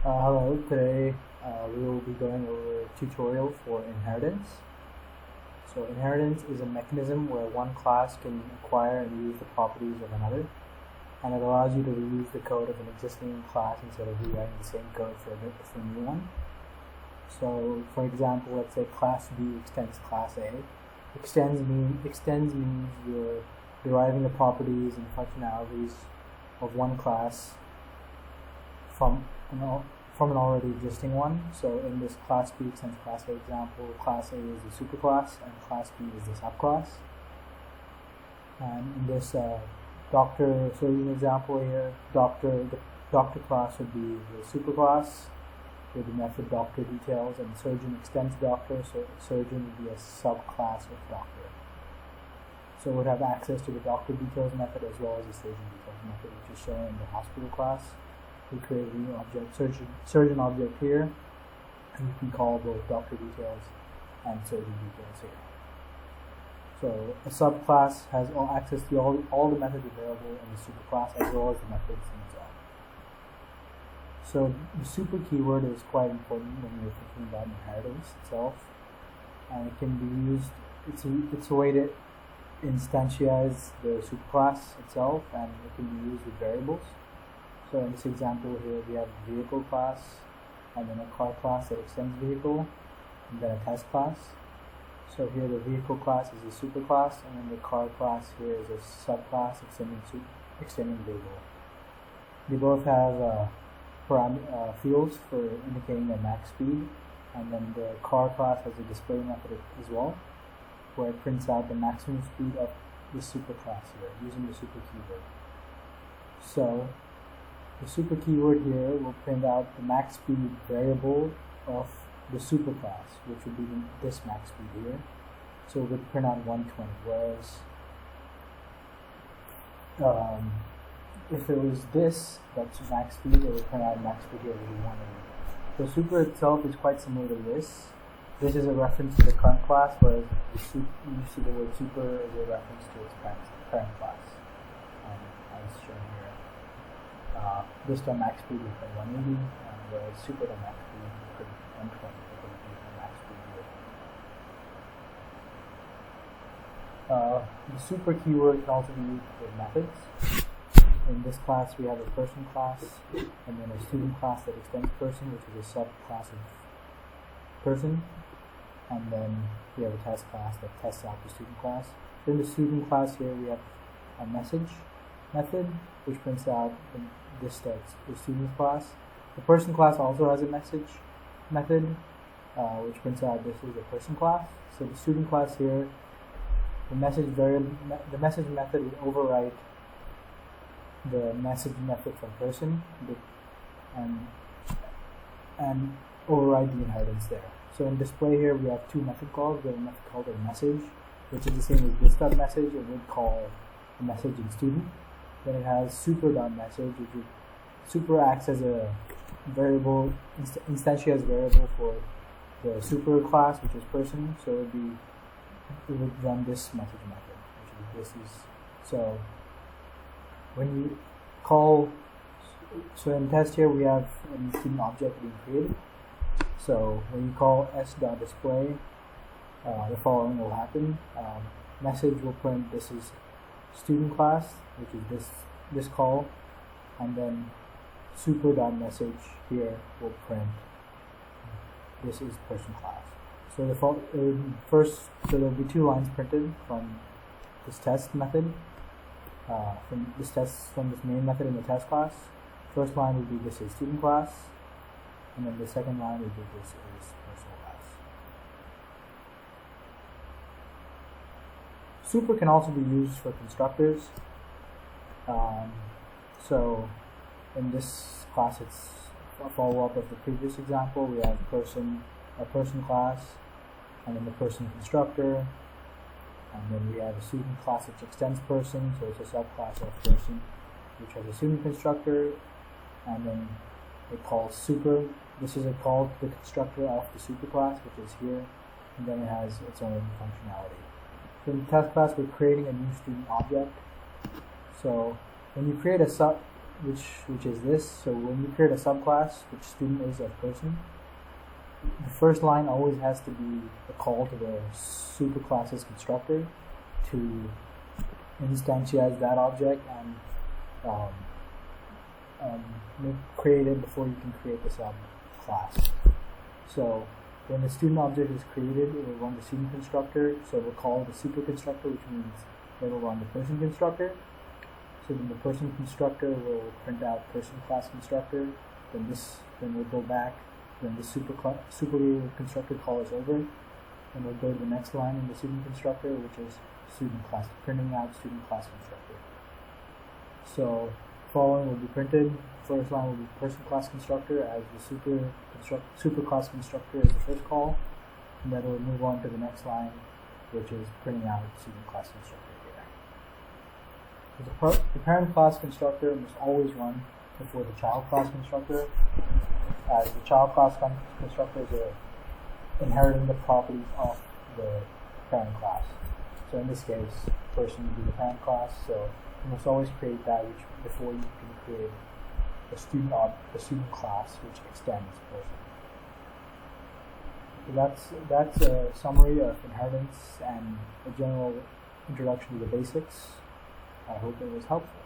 Hello, today we will be going over a tutorial for inheritance. So inheritance is a mechanism where one class can acquire and use the properties of another, and it allows you to reuse the code of an existing class instead of rewriting the same code for a new one. So for example, let's say class B extends class A. Extends means you're deriving the properties and functionalities of one class from an already existing one. So in this class B extends class A example, class A is the superclass and class B is the subclass. And in this doctor surgeon example here, the doctor class would be the superclass with the method doctor details, and surgeon extends doctor, so surgeon would be a subclass of doctor. So we'd have access to the doctor details method as well as the surgeon details method, which is shown in the hospital class. We create a new object, surgeon object here, and you can call both doctor details and surgeon details here. So a subclass has access to all the methods available in the superclass as well as the methods themselves. So the super keyword is quite important when you're thinking about inheritance itself, and it can be used. It's a way to instantiate the superclass itself, and it can be used with variables. So in this example here, we have a vehicle class, and then a car class that extends vehicle, and then a test class. So here the vehicle class is a superclass, and then the car class here is a subclass extending vehicle. They both have fields for indicating their max speed, and then the car class has a display method as well, where it prints out the maximum speed of the superclass here using the super keyword. So the super keyword here will print out the max speed variable of the superclass, which would be this max speed here. So it would print out 120, whereas if it was this, that's max speed, it would print out max speed here would be 180. So super itself is quite similar to this. This is a reference to the current class, whereas you see the word super is a reference to its current class, as shown here. This time max speed would print 180, whereas super to max speed would print 120. It would be the max speed here. The super keyword can also be used with methods. In this class, we have a person class, and then a student class that extends person, which is a subclass of person, and then we have a test class that tests out the student class. In the student class here, we have a message method, which prints out the student class. The person class also has a message method, which prints out this is a person class. So the student class here, the message method will overwrite the message method from person and override the inheritance there. So in display here, we have two method calls. We have a method called a message, which is the same as this.message, it would call a message in student. Then it has super.message, which would super acts as a variable, instantiates variable for the super class, which is person. So it would run this message method, which is so when you call, so in test here we have a student object being created. So when you call s.display, the following will happen. Message will print this is student class, which is this call, and then super.message here will print this is person class. So so there'll be two lines printed from this test method, from this main method in the test class. First line would be this is student class, and then the second line would be this is person class. Super can also be used for constructors. So in this class, it's a follow-up of the previous example. We have a person class, and then the person constructor, and then we have a student class which extends person, so it's a subclass of person, which has a student constructor, and then it calls super. This is a call to the constructor of the superclass, which is here, and then it has its own functionality. So in the test class, we're creating a new student object. So when you create which is this. So when you create a subclass, which student is a person, the first line always has to be a call to the superclasses constructor to instantiate that object and create it before you can create the subclass. So when the student object is created, it will run the student constructor. So it will call the super constructor, which means it will run the person constructor. So then the person constructor will print out person class constructor. Then we'll go back. Then the super constructor call is over. And we'll go to the next line in the student constructor, which is student class, printing out student class constructor. So following will be printed. First line will be person class constructor as the super class constructor is the first call, and then we'll move on to the next line, which is printing out student class constructor here. So the parent class constructor must always run before the child class constructor, as the child class constructors are inheriting the properties of the parent class. So in this case, person would be the parent class. So you must always create that before you can create the student class, which extends person. So that's a summary of inheritance and a general introduction to the basics. I hope it was helpful.